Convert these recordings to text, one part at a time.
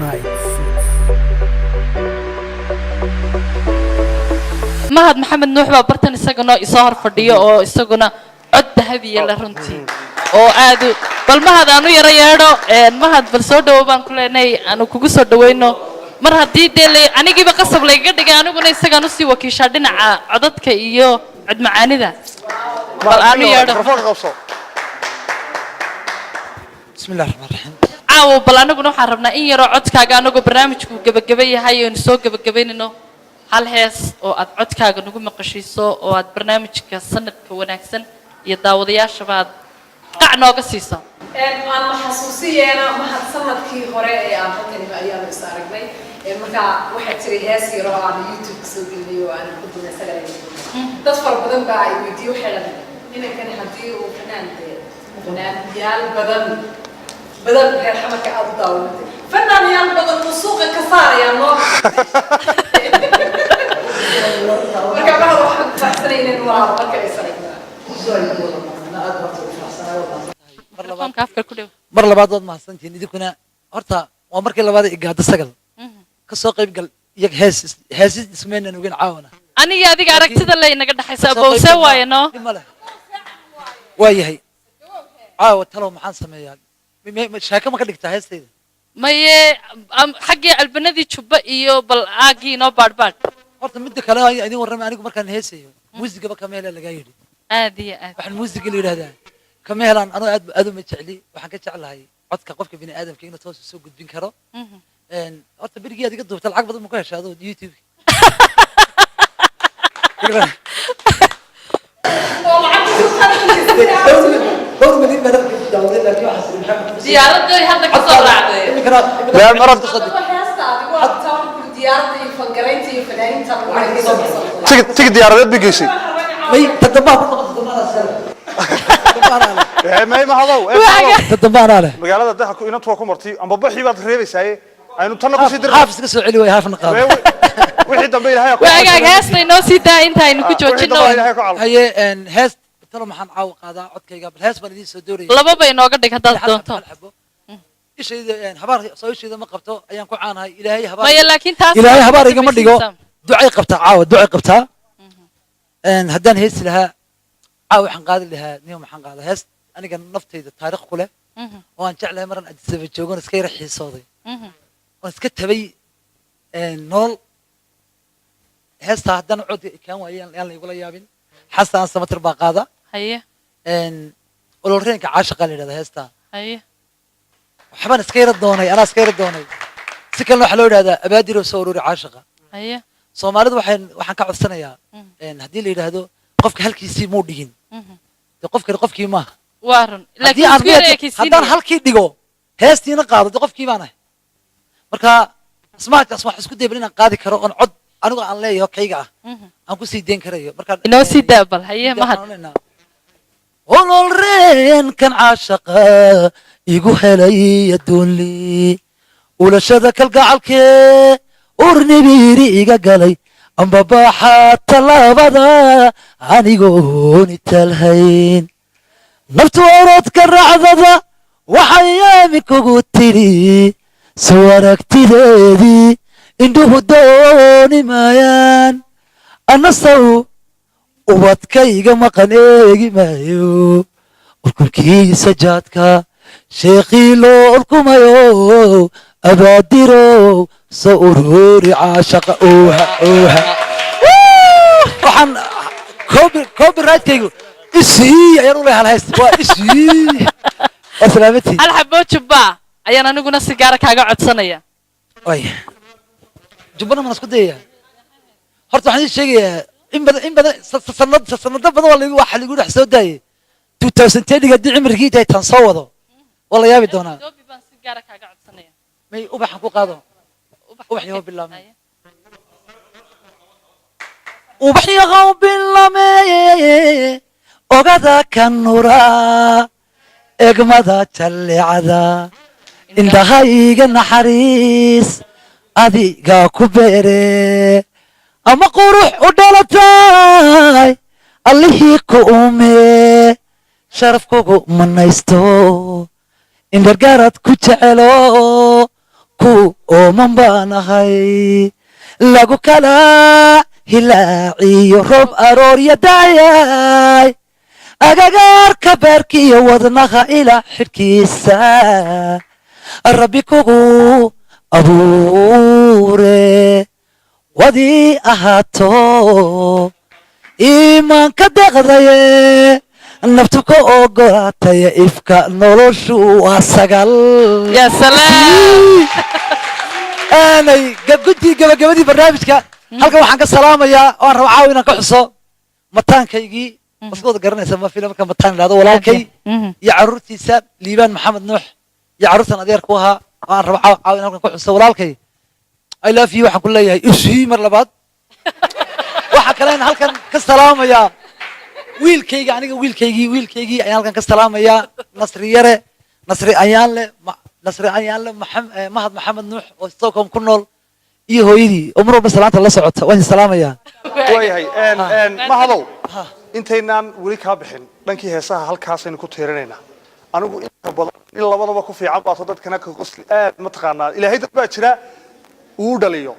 Night mahad maxamed nuux baa bartan isagana isoo hor fadhiyo oo isaguna cod dahabiya la runtii oo aad bal mahad aanu yara yeedho mahad bal soo dhawo baan ku leenay aanu kugu soo dhaweyno mar haddii dee anigiiba qasab layga dhigay aniguna isagaan usii wakiishaa dhinaca codadka iyo cod macaanida bal aanu yeedho bismillahi rahmaani rahiim caawo bal aniguna waxaan rabnaa in yaroo codkaaga anagoo barnaamijku gabagaba yahay oonu soo gabagabaynayno hal hees oo aad codkaaga nagu maqashiiso oo aad barnaamijka sanadka wanaagsan iyo daawadayaashaba aad qac nooga siiso aan xasuusiyeena mahad sanadkii hore ee aan halkani ayaanu is aragnay marka waxaa jiray hees yar oo aan youtube ka soo geliyay oo aan ku duubay sagalay dad fara badan baa ay weydiiyo xelan inankan haddii uu fanaanyaal badan reer xamarka aad u daawanatay fanaanyaal badan uu suuqa ka saaraya noo marka mahad waxaan ku faraxsanay inaan walaal marka is aragnaa mar labaad waad mahadsantihiin idinkuna horta waa markii labaad ee gaada sagal ka soo qayb gal iyo heesis ismeenan ogeyn caawana aniga adiga aragtida la inaga dhaxaysa bowse waaye no waayahay caawa talow maxaan sameeyaa shaaka ma ka dhigtaa heestayda maye xaggii albanadii jubba iyo bal aagii inoo baadhbaadh horta midda kale idin warramay anigu markaan heesayo muusigaba kama hela lagaa yidhi aad iyo aad waxaan muusiga la yidhahdaa kama helaan anoo aad uma jecli waxaan ka jeclahay codka qofka bini aadamka inuu toos soo gudbin karo horta berigii aad iga duubta lacag badan ma ku heshaa adoo youtube diyaaradda hadda ka soo raacday تيجي ديارات بيجيسي may tadabaa ku ما هي ما هذا tadabaa leh magaalada dadka inuu tuwa ku martay amba baxi baad reebaysaa aynu tan ku sii dirnaa haafis ka soo celi way haafna qaado wixii dambe ilaahay ku waagaag heesta inoo sii daa intaynu ku joojino haye hees talo maxaan caaw qaadaa codkayga bal hees baan idin soo doorayay laba bay inooga dhig haddaad doonto ishayda habaar soo ishayda ma qabto ayaan ku caanahay ilaahay habaar maya laakiin taas ilaahay habaar igama dhigo ducay qabtaa caawa ducay qabtaa haddaan heesi lahaa caawa waxaan qaadi lahaa niyo maxaan qaadaa hees aniga naftayda taariikh ku leh oo aan jeclahay maran adisaba joogan iska yara xiisooday oo iska tabay nool heestaa haddana codka ikaan waayaan aan la igula yaabin xasan samatir baa qaada haye ololreenka caashaqa la yidhahda heestaa haye waxbaan iska yara doonay anaa iska yara doonay si kalena waxaa loo yidhahdaa abaadiroo soo ururi caashaqa haye soomaalidu waxaan ka codsanayaa haddii la yidhaahdo qofka halkiisii muu dhigin de qofkani qofkii maaha waa run haddaan halkii dhigo heestiina qaado de qofkii baan ahay marka asmaadkaas waxaan isku dayban inaan qaadi karo oon cod anigu aan leeyaho kayga ah aan ku sii dayn karayo markaa inoo sii daa bal haye mahad ololreenkan caashaqa igu helay adduunli ulashada kalgacalkee urnibiiri iga galay amba baaxaa tallaabada anigooni talhayn naftu orodka racdada waxay yaami kugu tidhi soo aragtideedii indhuhu dooni maayaan annasaw ubadkayga maqan eegi maayo urkurkiisa jaadka sheekhii loo ulkumayo abaadirow soo ururi caashaqa ooha waxaan copyrightaygu isii ayaan u leeyahay haysta waa isii waa salaamatii hal xaboo jubba ayaan aniguna si gaara kaaga codsanaya waaya jubbana maan isku dayaya horta waxaan idin sheegayaa in badan sanado badan waxa lagu dhex soo daayay 2010 haddii cimrigii tahay tan soo wado waa la yaabi doonaa baan si gaara kaaga codsanaya may ubaxan ku qaado ubaxyo bilaamay ubaxyo bilaamay ogada kanura egmada jallecada indhahayga naxariis adiga ku beere ama qurux u dhalatay allihii ku uume sharaf kugu manaysto in gargaarad ku jecelo ku ooman baan ahay lagu kala hilaaciyo roob aroorya daayay agagaarka beerkiyo wadnaha ilaa xidhkiisa rabbi kugu abuure wadii ahaato iimaanka deqdaye naftu ka ogolaataya ifka noloshu waa sagal يا سلام aanay gabgudii gabagabadii barnaamijka halkan waxaan ka salaamayaa oo aan rabo caawa inaan ka xuso mataankaygii maskooda garanaysa ma fiila marka mataan idhahdo walaalkay iyo carruurtiisa liibaan maxamed nuux iyo carruurtan adeerku ahaa oo aan rabo caawa in halkan ka xuso walaalkay I love you waxaan ku leeyahay ishii mar labaad waxaa kale in halkan ka salaamayaa wiilkayga aniga wiilkaygii ayaan halkan ka salaamayaa nasri yare nasri ayaanle mahad maxamed nuux oo stockholm ku nool iyo hooyadii oo mar walba salaanta la socota waan salaamayaa waayahay mahadow intaynaan weli kaa bixin dhankii heesaha halkaasaynu ku tiirinaynaa anigu inta badan in labadaba ku fiican baato dadkana ka qosli aad mataqaanaa ilaahay dad baa jira uu dhaliyo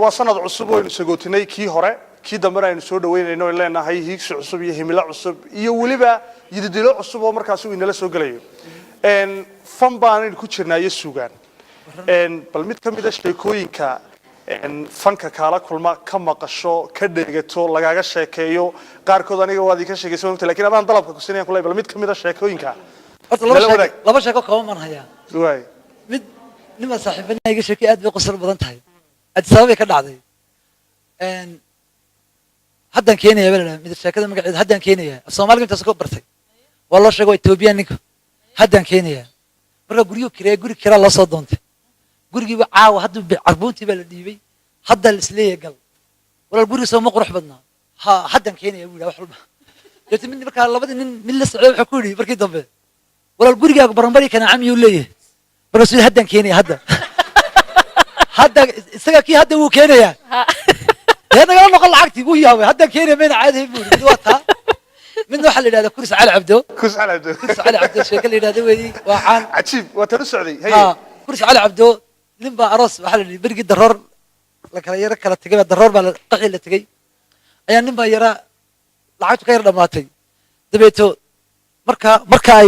waa sanad cusub oo aynu sagootinay kii hore kii dambena aynu soo dhaweynayno oo leenahay hiigsi cusub iyo himilo cusub iyo weliba yididilo cusub oo markaas uu inala soo gelayo fan baan ku jirnaayo suugaan bal mid ka mid ah sheekooyinka fanka kaala kulma ka maqasho ka dheegato lagaaga sheekeeyo qaarkood aniga waad ka sheegayso laakiin adaan dalabka ku sinayaan kulay bal mid ka mid ah sheekooyinka horta laba sheeko kaba man hayaa waay mid nima saaxiibana iga sheekay aad bay qosol badan tahay aad sababay ka dhacday haddaan keenaya baa mid sheekada magaceeda haddaan keenaya Soomaaliga intaas ku bartay waa loo sheegay Ethiopia ninka haddaan keenaya marka guri kira la soo doontay gurigiiba caawa hadduu carbuuntii baa la dhiibay hadda la isleeyahay gal walaal guriga soo ma qurux badnaa haddaan keenaya buu wax walba dadka mid marka labadii nin mid la socday waxa ku yiri markii dambe walaal gurigaaga baranbari kana camiyuu leeyahay marka sida haddaan keenaya hadda isaga kii hadda wuu keenaya هذا قال نقول عقتي وياه هذا كيني من عاده يقول دوتها من واحد اللي هذا كرس على عبده كرس على عبده شكل اللي هذا ويدي وعان عجيب وتنسعدي هي كرس على عبده نبى أرس واحد اللي برقي الدرار لك يرى كلا تجي الدرار بالقحي اللي تجي أيام نبى يرى لعبته كير دماتي دبيته مركا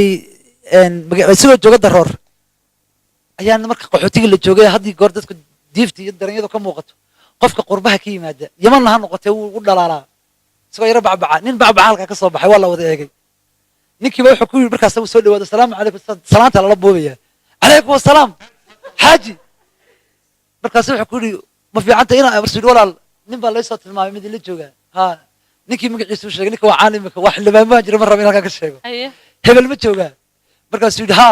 يسوي جوجا الدرار أيام مركا قحوتي اللي جوجا هذه قردت ديفتي الدرنيا ده كم وقته qofka qurbaha ka yimaada yaman ha noqotay uu dhalaalaa isagoo yara bacbaca nin bacbaca halka ka soo baxay waa la wada eegay ninkiiba wuxuu ku yiri markaas uu soo dhawaado salaamu calaykum salaanta la boobaya calaykum wasalaam xaaji markaas wuxuu ku yiri ma fiicanta ina rasuul walaal nin baa la soo tilmaamay mid la jooga ha ninkii magaciisa uu sheegay ninka waa caalim ka wax libaama jira mar rabin halka ka sheego hebel ma jooga markaas uu yiri ha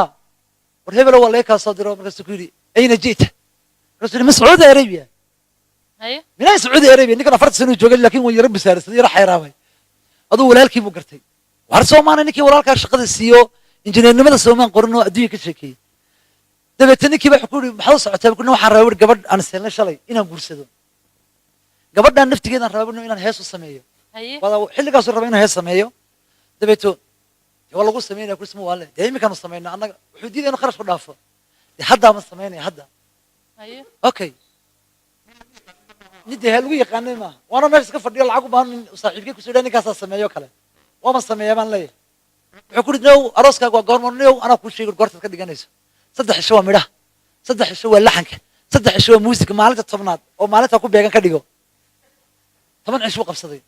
war hebel waa la ka soo diro markaas uu ku yiri ayna jiita rasuul mas'uud arabiya من أي سعودي أريبيا نكنا فرد سنو جوجل لكن وين يربي سارس يرى حيرامي أدو ولا الكي بقرتي وعرسوا معنا نكي ولا الكار شقد السيو إنجنير نمدا سومان قرنوا أدوية كشكي دبتني كي بحكولي محوس عتاب كنا وحنا راور قبل أنا سهلنا شلي إنا بورسدو قبل أن نفتكر أن راورنا إنا هيس السمية والله حل قاصر ربنا هيس السمية دبتو والله قص سمينا كل اسمه والله دايما كانوا سمينا أنا حديد أنا خرج خلافه هدا من سمينا هدا أوكي ندي هلوي يقاني ما وانا ماشي كفردي العقو بان صاحبك كسوداني كاسا سميو كله وما سميا بان لي وحكو نو اروسكا وا غورمونيو انا كل شيء غورتد كدغانيسو صدح شو ميدها صدح شو لحنك صدح شو موسيقى مالته تبناد او مالته ku beegan ka dhigo 10 cishbo qabsaday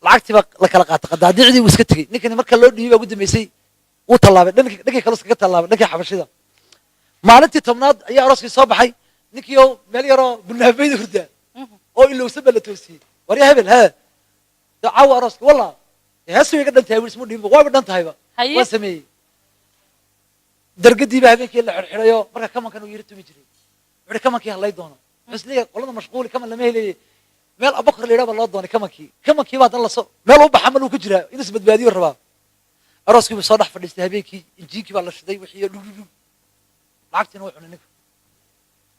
lacagtii ba la kala qaatay qadaadicdii uu iska tagay ninkani marka loo dhiibay ugu dambeysay uu talaabay dhankii kale iska talaabay dhankii xabashida maalintii 10aad ayaa arooskii soo baxay ninkii meel yaro bunaabayda hurdaa oo ilaa sabab la toosiyay war ya hebel ha dacaaw arooska wallah heesu iga dhantahay wiis mu dhibo waa dhantaayba waa sameeyay dargadii baa habeenkii la xirxirayo marka kamankan uu yiri tumi jiray wixii kamankii halay doono xusliga qolada mashquul kaman lama helay meel abakar leeyahay loo doonay kamankii baa dan la soo meel u baxamal uu ku jiraa inuu isbadbaadiyo rabaa arooskii buu soo dhax fadhiistay habeenkii injiinkii baa la shiday wixii dhug lacagtina wuu cunay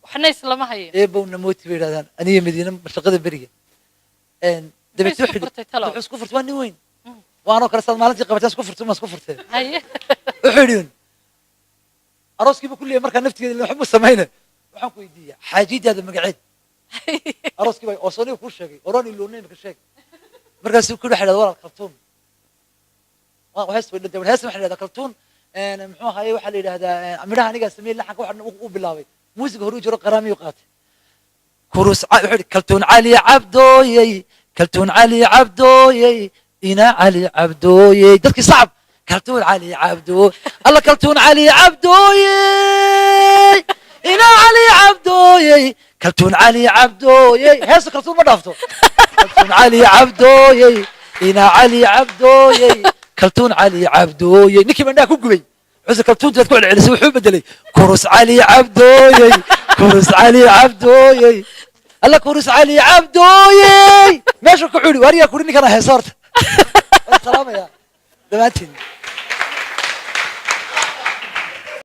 waxna islama hayeen eebowna mooti bay yiraahdaan aniga madiina shaqada bariga dabeytu wuxuu isku furtay nin weyn waana kala sad maalintii qabatay isku furtay haye wuxuu yiri arooskiiba kulliye marka naftigeeda la xubbu sameeyna waxaan ku weydiiyaa xaajidaada magaceed arooskii baa oo sooniga kuu sheegay oran iloonay marka sheeg markaasuu ku dhaxay walaal kaltuun hees way dhintay hees waxaa la yidhahdaa kaltuun muxuu ahaayey waxaa la yidhahdaa midhaha anigaa sameeyey laxanka waxaan u bilaabay muusiga hore u jiro qaraamiyu qaatay kurus wuxuu yidhi kaltuun cali cabdooyey kaltuun cali cabdooyey ina cali cabdooyey dadkii sacab kaltuun cali cabdooy alla kaltuun cali cabdooyey ina cali cabdooyey kaltuun cali cabdooyey heesu kaltuun ma dhaafto kaltuun cali cabdooyey ina cali cabdooyey kaltuun cali cabdooyey ninkii mandhaa ku gubay cusub kaltuuntaad ku celcelisay wuxuu bedelay kurus cali cabdooyey kurus cali cabdooyey alla kurus cali cabdooyey meesha ku culi waariyaa kuri ninkana heesa horta salaamaya dhammaantiin